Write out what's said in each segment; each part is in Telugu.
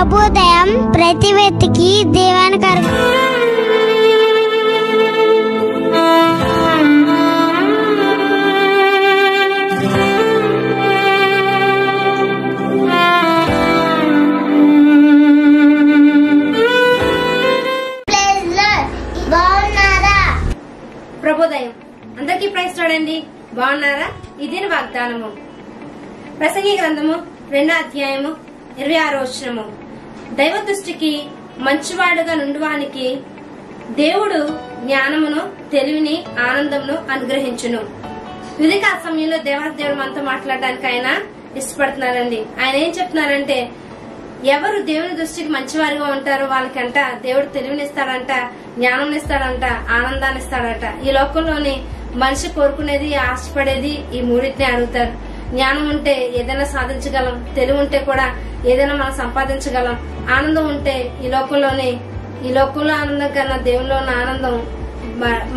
ప్రభుదయం ప్రతి వ్యక్తికి దీవెనకరం. ప్రభుదయం అందరికీ ప్రైజ్ చూడండి. బాగున్నారా? ఇది వాగ్దానము. ప్రసంగి గ్రంథము 2వ అధ్యాయము 26వ వచనము. దైవ దృష్టికి మంచివాడుగా నుండువానికి దేవుడు జ్ఞానమును, తెలివిని, ఆనందమును అనుగ్రహించును. ఉదయకాల సమయంలో దేవుడు మనతో మాట్లాడడానికి ఆయన ఇష్టపడుతున్నారండి. ఆయన ఏం చెప్తున్నారంటే, ఎవరు దేవుని దృష్టికి మంచివారిగా ఉంటారో వాళ్ళకంట దేవుడు తెలివినిస్తాడంట, జ్ఞానం ఇస్తాడంట, ఆనందాన్ని ఇస్తాడట. ఈ లోకంలోని మనిషి కోరుకునేది, ఆశపడేది ఈ మూడింటిని అడుగుతారు. జ్ఞానం ఉంటే ఏదైనా సాధించగలం, తెలివి ఉంటే కూడా ఏదైనా మనం సంపాదించగలం, ఆనందం ఉంటే ఈ లోకంలో ఆనందం కన్నా దేవునిలో ఉన్న ఆనందం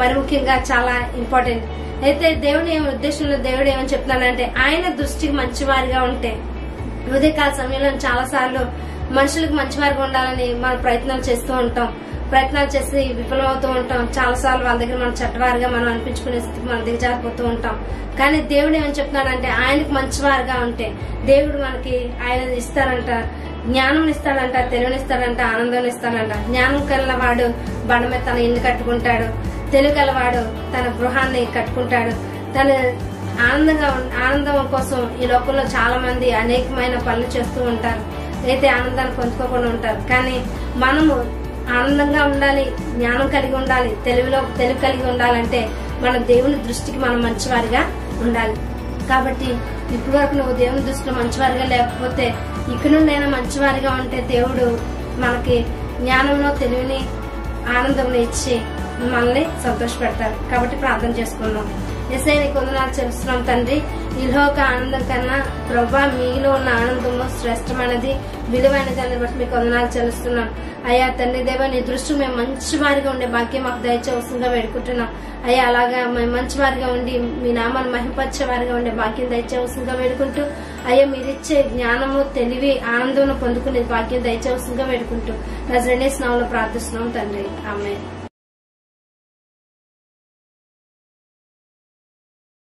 మరి ముఖ్యంగా చాలా ఇంపార్టెంట్. అయితే దేవుని ఉద్దేశంలో దేవుడు ఏమని చెప్తున్నాడంటే, ఆయన దృష్టికి మంచివారిగా ఉంటే, ఉదయకాల సమయంలో చాలా సార్లు మనుషులకు మంచివారిగా ఉండాలని మనం ప్రయత్నాలు చేస్తూ ఉంటాం. ప్రయత్నాలు చేసి విఫలమవుతూ ఉంటాం. చాలా సార్లు వాళ్ళ దగ్గర మనం చెడ్డవారిగా మనం అనిపించుకునే స్థితికి మనం దిగజారిపోతూ ఉంటాం. కానీ దేవుడు ఏమని చెప్తున్నాడంటే, ఆయనకు మంచివారిగా ఉంటే దేవుడు మనకి ఆయన ఇస్తారంట, జ్ఞానం ఇస్తాడంట, తెలివినిస్తాడంట, ఆనందం ఇస్తాడంట. జ్ఞానం కలవాడు బండ మీద తన ఇల్లు కట్టుకుంటాడు, తెలివి కలవాడు తన గృహాన్ని కట్టుకుంటాడు. తన ఆనందం కోసం ఈ లోకంలో చాలా మంది అనేకమైన పనులు చేస్తూ ఉంటారు. అయితే ఆనందాన్ని పొందుకోకుండా ఉంటారు. కానీ మనము ఆనందంగా ఉండాలి, జ్ఞానం కలిగి ఉండాలి, తెలివి కలిగి ఉండాలంటే మన దేవుని దృష్టికి మనం మంచివారిగా ఉండాలి. కాబట్టి ఇప్పటి వరకు నువ్వు దేవుని దృష్టిలో మంచివారిగా లేకపోతే ఇక నుండైనా మంచివారిగా ఉంటే దేవుడు మనకి జ్ఞానంలో, తెలివిని, ఆనందం ఇచ్చి మనల్ని సంతోషపెడతారు. కాబట్టి ప్రార్థన చేసుకున్నాం. యేసయ్య నీకు వందనాలు చెల్లిస్తున్నాం తండ్రి. ఈ లోక ఆనందం కన్నా ప్రభువా మీలో ఉన్న ఆనందము శ్రేష్టమైనది, విలువైనది అని బట్టి మీకు వందనాలు చెల్లిస్తున్నాం. అయ్యా తండ్రి దేవా, నీ దృష్టి మేము మంచివారిగా ఉండే భాగ్యం మాకు దయచేవలసిందిగా వేడుకుంటున్నాం. అయ్యా అలాగా మేము మంచివారిగా ఉండి మీ నామాన్ని మహింపరిచే వారిగా ఉండే భాగ్యం దయచేవలసిందిగా వేడుకుంటూ, అయ్యా మీరిచ్చే జ్ఞానము, తెలివి, ఆనందం పొందుకునే భాగ్యం దయచేవలసిందిగా వేడుకుంటూ నజరేయుని నామములో ప్రార్థిస్తున్నాం తండ్రి. ఆమేన్.